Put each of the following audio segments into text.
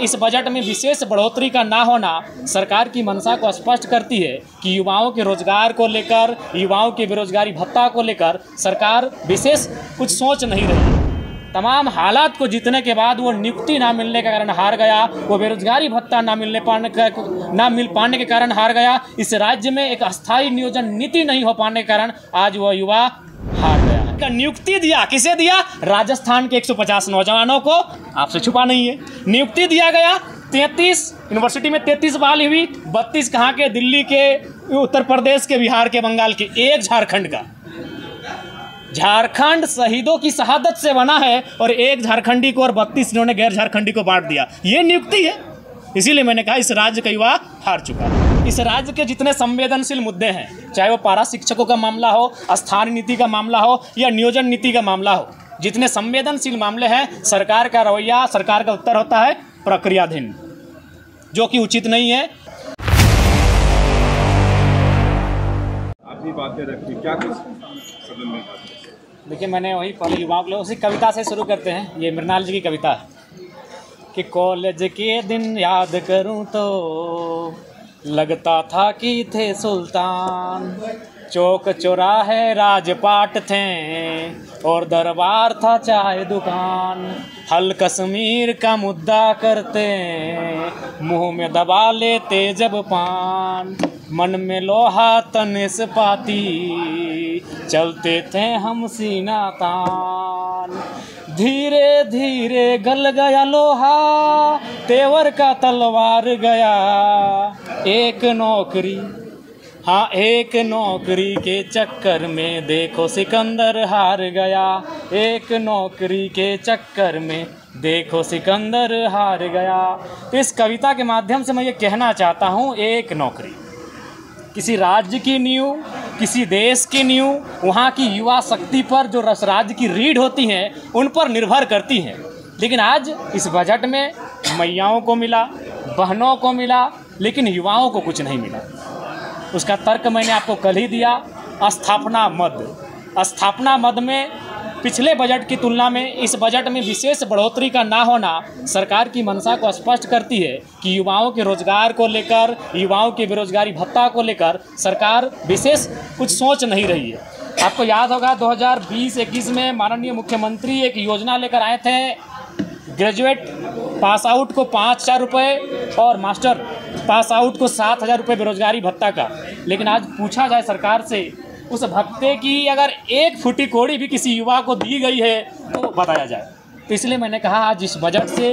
इस बजट में विशेष बढ़ोतरी का ना होना सरकार की मंशा को स्पष्ट करती है कि युवाओं के रोजगार को लेकर, युवाओं के बेरोजगारी भत्ता को लेकर सरकार विशेष कुछ सोच नहीं रही। तमाम हालात को जीतने के बाद वो नियुक्ति ना मिलने के कारण हार गया, वो बेरोजगारी भत्ता ना मिल पाने के कारण हार गया, इस राज्य में एक अस्थायी नियोजन नीति नहीं हो पाने के कारण आज वह युवा हार गया है। नियुक्ति दिया, किसे दिया? राजस्थान के 150 नौजवानों को, आपसे छुपा नहीं है। नियुक्ति दिया गया, 33 यूनिवर्सिटी में 33 बहाली हुई, 32 कहाँ के? दिल्ली के, उत्तर प्रदेश के, बिहार के, बंगाल के, एक झारखंड का। झारखंड शहीदों की शहादत से बना है और एक झारखंडी को और 32 इन्होंने गैर झारखंडी को बांट दिया। ये नियुक्ति है। इसीलिए मैंने कहा इस राज्य का युवा हार चुका है। इस राज्य के जितने संवेदनशील मुद्दे हैं, चाहे वो पारा शिक्षकों का मामला हो, स्थानीय नीति का मामला हो या नियोजन नीति का मामला हो, जितने संवेदनशील मामले हैं, सरकार का रवैया, सरकार का उत्तर होता है प्रक्रियाधीन, जो कि उचित नहीं है। आपकी बातें रखी, क्या कुछ सदन में बात? देखिए, मैंने वही पहले युवाओं के लिए उसी कविता से शुरू करते हैं। ये मृणाल जी की कविता है कि कॉलेज के दिन याद करूं तो लगता था कि थे सुल्तान, चौक चौराहे राजपाट थे और दरबार था चाय दुकान, हल कश्मीर का मुद्दा करते मुंह में दबा लेते जब पान, मन में लोहा तन इस्पाती चलते थे हम सीना तान, धीरे धीरे गल गया लोहा तेवर का तलवार गया, एक नौकरी, हाँ एक नौकरी के चक्कर में देखो सिकंदर हार गया, एक नौकरी के चक्कर में देखो सिकंदर हार गया। तो इस कविता के माध्यम से मैं ये कहना चाहता हूँ, एक नौकरी किसी राज्य की नींव, किसी देश की नींव, वहाँ की युवा शक्ति पर जो राज्य की रीढ़ होती हैं उन पर निर्भर करती हैं। लेकिन आज इस बजट में मैयाओं को मिला, बहनों को मिला, लेकिन युवाओं को कुछ नहीं मिला। उसका तर्क मैंने आपको कल ही दिया, स्थापना मद। स्थापना मद में पिछले बजट की तुलना में इस बजट में विशेष बढ़ोतरी का ना होना सरकार की मंशा को स्पष्ट करती है कि युवाओं के रोजगार को लेकर, युवाओं के बेरोजगारी भत्ता को लेकर सरकार विशेष कुछ सोच नहीं रही है। आपको याद होगा 2020-21 में माननीय मुख्यमंत्री एक योजना लेकर आए थे, ग्रेजुएट पास आउट को 5,000 रुपये और मास्टर पास आउट को 7,000 रुपये बेरोजगारी भत्ता का। लेकिन आज पूछा जाए सरकार से, उस भत्ते की अगर एक फुटी कोड़ी भी किसी युवा को दी गई है तो बताया जाए। तो इसलिए मैंने कहा आज इस बजट से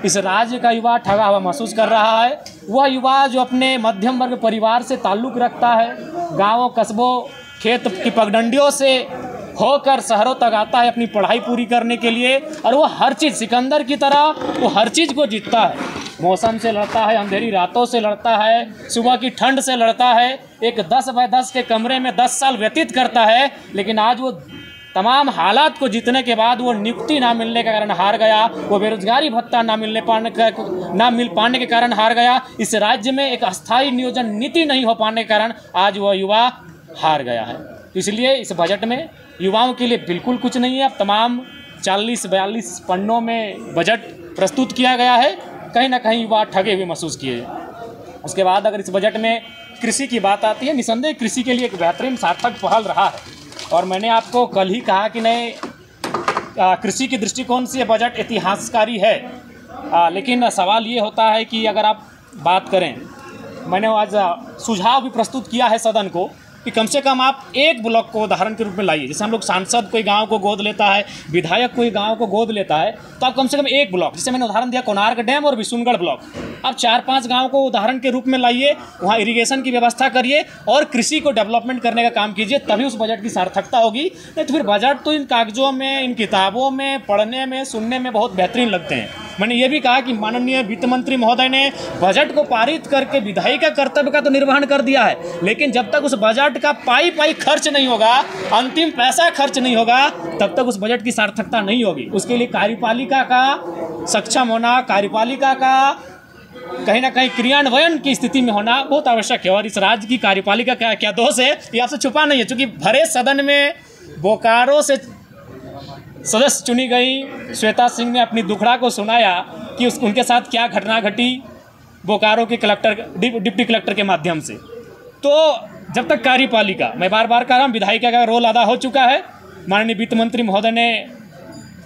इस राज्य का युवा ठगा हुआ महसूस कर रहा है। वह युवा जो अपने मध्यम वर्ग परिवार से ताल्लुक़ रखता है, गाँवों कस्बों खेत की पगडंडियों से होकर शहरों तक आता है अपनी पढ़ाई पूरी करने के लिए, और वो हर चीज़ सिकंदर की तरह वो हर चीज़ को जीतता है। मौसम से लड़ता है, अंधेरी रातों से लड़ता है, सुबह की ठंड से लड़ता है, एक 10 बाय 10 के कमरे में 10 साल व्यतीत करता है। लेकिन आज वो तमाम हालात को जीतने के बाद वो नियुक्ति ना मिलने के कारण हार गया, वो बेरोजगारी भत्ता ना मिल पाने के कारण हार गया, इस राज्य में एक अस्थायी नियोजन नीति नहीं हो पाने के कारण आज वह युवा हार गया है। इसलिए इस बजट में युवाओं के लिए बिल्कुल कुछ नहीं है। अब तमाम 40-42 पन्नों में बजट प्रस्तुत किया गया है, कहीं ना कहीं युवा ठगे हुए महसूस किए। उसके बाद अगर इस बजट में कृषि की बात आती है, निसंदेह कृषि के लिए एक बेहतरीन सार्थक पहल रहा है। और मैंने आपको कल ही कहा कि नहीं, कृषि की दृष्टिकोण से बजट इतिहासकारी है। लेकिन सवाल ये होता है कि अगर आप बात करें, मैंने आज सुझाव भी प्रस्तुत किया है सदन को कि कम से कम आप एक ब्लॉक को उदाहरण के रूप में लाइए। जैसे हम लोग सांसद कोई गांव को गोद लेता है, विधायक कोई गांव को गोद लेता है, तो आप कम से कम एक ब्लॉक, जैसे मैंने उदाहरण दिया कोणार्क डैम और विशुनगढ़ ब्लॉक, आप 4-5 गांव को उदाहरण के रूप में लाइए, वहाँ इरिगेशन की व्यवस्था करिए और कृषि को डेवलपमेंट करने का काम कीजिए, तभी उस बजट की सार्थकता होगी। नहीं तो फिर बजट तो इन कागजों में, इन किताबों में, पढ़ने में, सुनने में बहुत बेहतरीन लगते हैं। मैंने ये भी कहा कि माननीय वित्त मंत्री महोदय ने बजट को पारित करके विधायी का कर्तव्य का तो निर्वहन कर दिया है, लेकिन जब तक उस बजट का पाई खर्च नहीं होगा, अंतिम पैसा खर्च नहीं होगा, तब तक उस बजट की सार्थकता नहीं होगी। उसके लिए कार्यपालिका का सक्षम होना, कार्यपालिका का कहीं ना कहीं क्रियान्वयन की स्थिति में होना बहुत आवश्यक है। और इस राज्य की कार्यपालिका का क्या दोष है, ये आपसे छुपा नहीं है, क्योंकि भरे सदन में बोकारो से सदस्य चुनी गई श्वेता सिंह ने अपनी दुखड़ा को सुनाया कि उनके साथ क्या घटना घटी बोकारो के डिप्टी कलेक्टर के माध्यम से। तो जब तक कार्यपालिका, मैं बार बार कह रहा हूँ, विधायिका का रोल अदा हो चुका है। माननीय वित्त मंत्री महोदय ने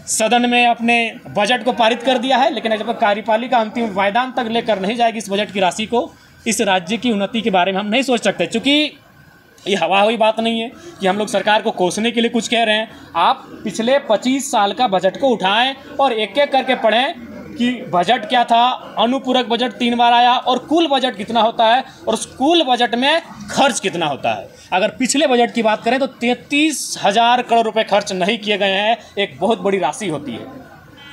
सदन में अपने बजट को पारित कर दिया है, लेकिन जब तक कार्यपालिका अंतिम पायदान तक लेकर नहीं जाएगी इस बजट की राशि को, इस राज्य की उन्नति के बारे में हम नहीं सोच सकते। चूँकि ये हवा हुई बात नहीं है कि हम लोग सरकार को कोसने के लिए कुछ कह रहे हैं। आप पिछले 25 साल का बजट को उठाएं और एक एक करके पढ़ें कि बजट क्या था, अनुपूरक बजट 3 बार आया, और कुल बजट कितना होता है, और उस कुल बजट में खर्च कितना होता है। अगर पिछले बजट की बात करें तो 33,000 करोड़ रुपए खर्च नहीं किए गए हैं, एक बहुत बड़ी राशि होती है।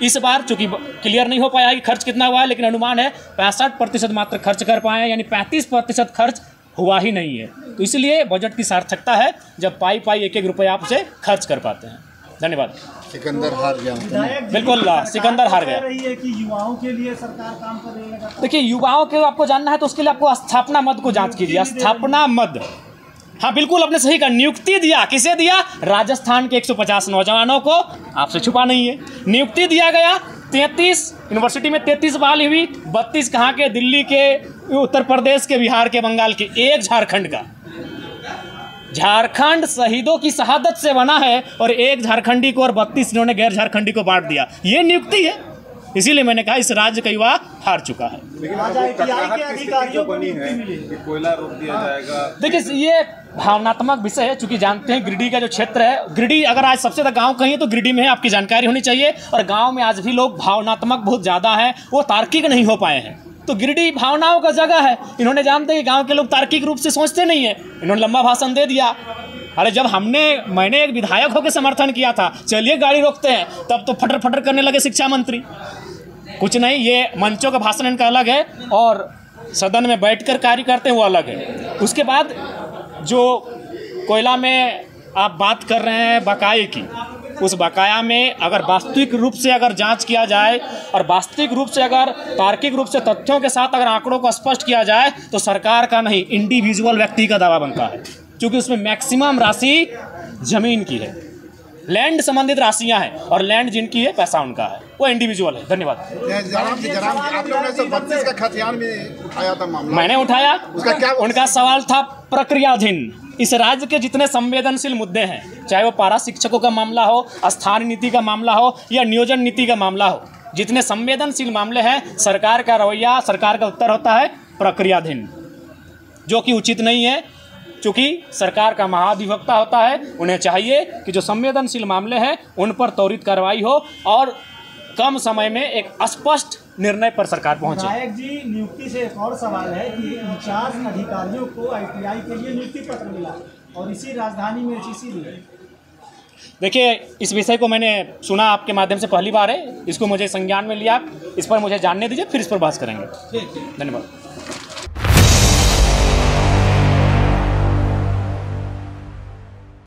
इस बार चूंकि क्लियर नहीं हो पाया है कि खर्च कितना हुआ है, लेकिन अनुमान है 65% मात्र खर्च कर पाए हैं, यानी 35% खर्च हुआ ही नहीं है। तो इसलिए बजट की सार्थकता है जब पाई एक एक रुपये आप उसे खर्च कर पाते हैं। धन्यवाद। सिकंदर हार गया, बिल्कुल सिकंदर हार गया। रही है कि युवाओं के लिए सरकार काम कर रही है। देखिए, युवाओं के आपको जानना है तो उसके लिए आपको स्थापना मद को जांच कीजिए। स्थापना मद, हाँ बिल्कुल आपने सही कहा। नियुक्ति दिया, किसे दिया? राजस्थान के 150 नौजवानों को, आपसे छुपा नहीं है। नियुक्ति दिया गया, 33 यूनिवर्सिटी में 33 बहाली हुई, 32 कहाँ के? दिल्ली के, उत्तर प्रदेश के, बिहार के, बंगाल के, एक झारखंड का। झारखंड शहीदों की शहादत से बना है और एक झारखंडी को और 32 इन्होंने गैर झारखंडी को बांट दिया। ये नियुक्ति है। इसीलिए मैंने कहा इस राज्य का युवा हार चुका है। लेकिन अधिकारियों बनी है कि कोयला रोक दिया जाएगा। देखिए, ये भावनात्मक विषय है। चूंकि जानते हैं गिरिडीह का जो क्षेत्र है, गिरिडीह अगर आज सबसे ज़्यादा गांव कहीं है तो गिरिडीह में है, आपकी जानकारी होनी चाहिए। और गांव में आज भी लोग भावनात्मक बहुत ज़्यादा हैं, वो तार्किक नहीं हो पाए हैं। तो गिरिडीह भावनाओं का जगह है। इन्होंने जानते हैं कि गांव के लोग तार्किक रूप से सोचते नहीं है, इन्होंने लंबा भाषण दे दिया। अरे जब मैंने एक विधायक होकर समर्थन किया था, चलिए गाड़ी रोकते हैं, तब तो फटर फटर करने लगे शिक्षा मंत्री। कुछ नहीं, ये मंचों का भाषण इनका अलग है और सदन में बैठकर कार्य करते हैं वो अलग है। उसके बाद जो कोयला में आप बात कर रहे हैं बकाये की, उस बकाया में अगर वास्तविक रूप से अगर जांच किया जाए और वास्तविक रूप से अगर तार्किक रूप से तथ्यों के साथ अगर आंकड़ों को स्पष्ट किया जाए तो सरकार का नहीं, इंडिविजुअल व्यक्ति का दावा बनता है, क्योंकि उसमें मैक्सिमम राशि जमीन की है, लैंड संबंधित राशियां हैं और लैंड जिनकी है पैसा उनका है, वो इंडिविजुअल है। धन्यवाद। आप लोगों ने 132 का खतियान में उठाया था मामला, मैंने उठाया, उसका क्या? उनका सवाल था प्रक्रियाधीन। इस राज्य के जितने संवेदनशील मुद्दे हैं, चाहे वो पारा शिक्षकों का मामला हो, स्थानीय नीति का मामला हो या नियोजन नीति का मामला हो, जितने संवेदनशील मामले हैं, सरकार का रवैया, सरकार का उत्तर होता है प्रक्रियाधीन, जो कि उचित नहीं है। चूँकि सरकार का महाधिवक्ता होता है, उन्हें चाहिए कि जो संवेदनशील मामले हैं उन पर त्वरित कार्रवाई हो और कम समय में एक स्पष्ट निर्णय पर सरकार पहुंचे। विधायक जी, नियुक्ति से एक और सवाल है कि 49 अधिकारियों को ITI के लिए नियुक्ति पत्र मिला और इसी राजधानी में HEC भी है। देखिए, इस विषय को मैंने सुना आपके माध्यम से पहली बार है, इसको मुझे संज्ञान में लिया, इस पर मुझे जानने दीजिए, फिर इस पर बहस करेंगे। धन्यवाद।